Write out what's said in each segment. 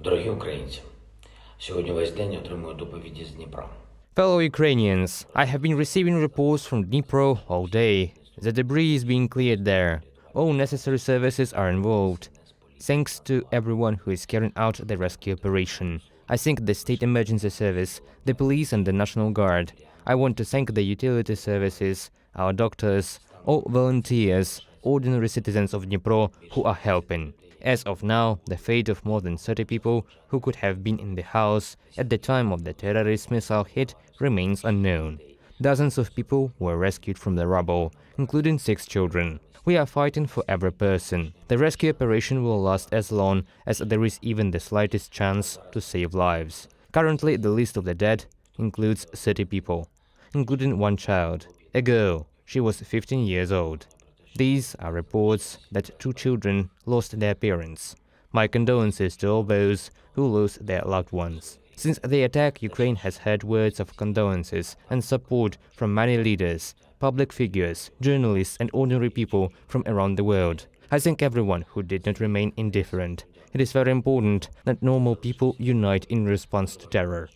Дорогі українці, сьогодні весь день отримую доповіді з Дніпра. Fellow Ukrainians, I have been receiving reports from Dnipro all day. The debris is being cleared there. All necessary services are involved. Thanks to everyone who is carrying out the rescue operation. I thank the State Emergency Service, the police and the National Guard. I want to thank the utility services, our doctors, all volunteers, ordinary citizens of Dnipro who are helping. As of now, the fate of more than 30 people who could have been in the house at the time of the terrorist missile hit remains unknown. Dozens of people were rescued from the rubble, including 6 children. We are fighting for every person. The rescue operation will last as long as there is even the slightest chance to save lives. Currently, the list of the dead includes 30 people, including 1 child, a girl. She was 15 years old. These are reports that 2 children lost their parents. My condolences to all those who lost their loved ones. Since the attack, Ukraine has heard words of condolences and support from many leaders, public figures, journalists and ordinary people from around the world. I thank everyone who did not remain indifferent. It is very important that normal people unite in response to terror.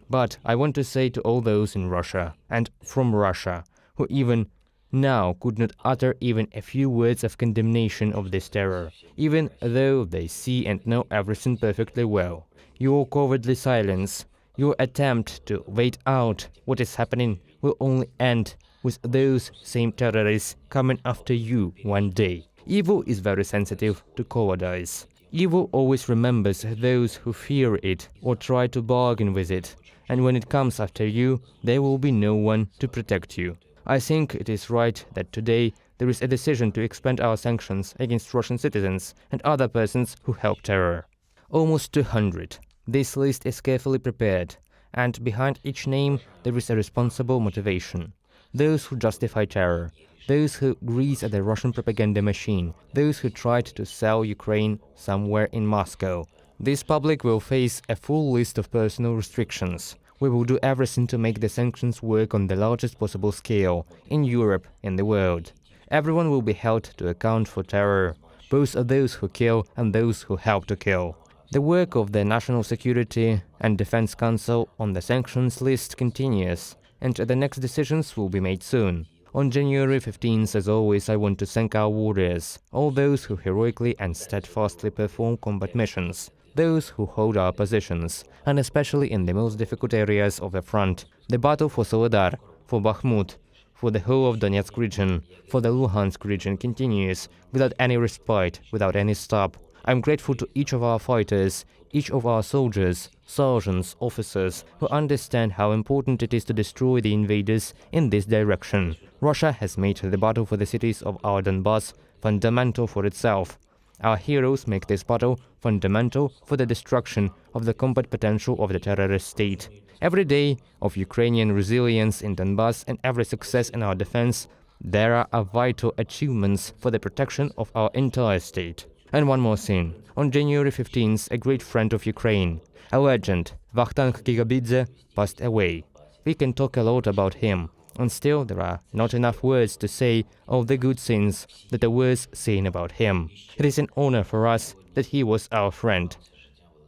But I want to say to all those in Russia and from Russia who even now could not utter even a few words of condemnation of this terror, even though they see and know everything perfectly well. Your cowardly silence, your attempt to wait out what is happening will only end with those same terrorists coming after you one day. Evil is very sensitive to cowardice. Evil always remembers those who fear it or try to bargain with it, and when it comes after you, there will be no one to protect you. I think it is right that today there is a decision to expand our sanctions against Russian citizens and other persons who help terror. Almost 200. This list is carefully prepared, and behind each name there is a responsible motivation. Those who justify terror, those who grease the Russian propaganda machine, those who tried to sell Ukraine somewhere in Moscow. This public will face a full list of personal restrictions. We will do everything to make the sanctions work on the largest possible scale, in Europe, in the world. Everyone will be held to account for terror, both those who kill and those who help to kill. The work of the National Security and Defense Council on the sanctions list continues, and the next decisions will be made soon. On January 15th, as always, I want to thank our warriors, all those who heroically and steadfastly perform combat missions, those who hold our positions, and especially in the most difficult areas of the front. The battle for Soledar, for Bakhmut, for the whole of Donetsk region, for the Luhansk region continues, without any respite, without any stop. I'm grateful to each of our fighters, each of our soldiers, sergeants, officers, who understand how important it is to destroy the invaders in this direction. Russia has made the battle for the cities of our Donbass fundamental for itself. Our heroes make this battle fundamental for the destruction of the combat potential of the terrorist state. Every day of Ukrainian resilience in Donbass and every success in our defense, there are vital achievements for the protection of our entire state. And one more thing. On January 15th, a great friend of Ukraine, a legend, Vakhtang Kigabidze, passed away. We can talk a lot about him, and still there are not enough words to say all the good things that are worth saying about him. It is an honor for us that he was our friend.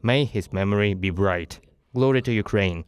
May his memory be bright. Glory to Ukraine.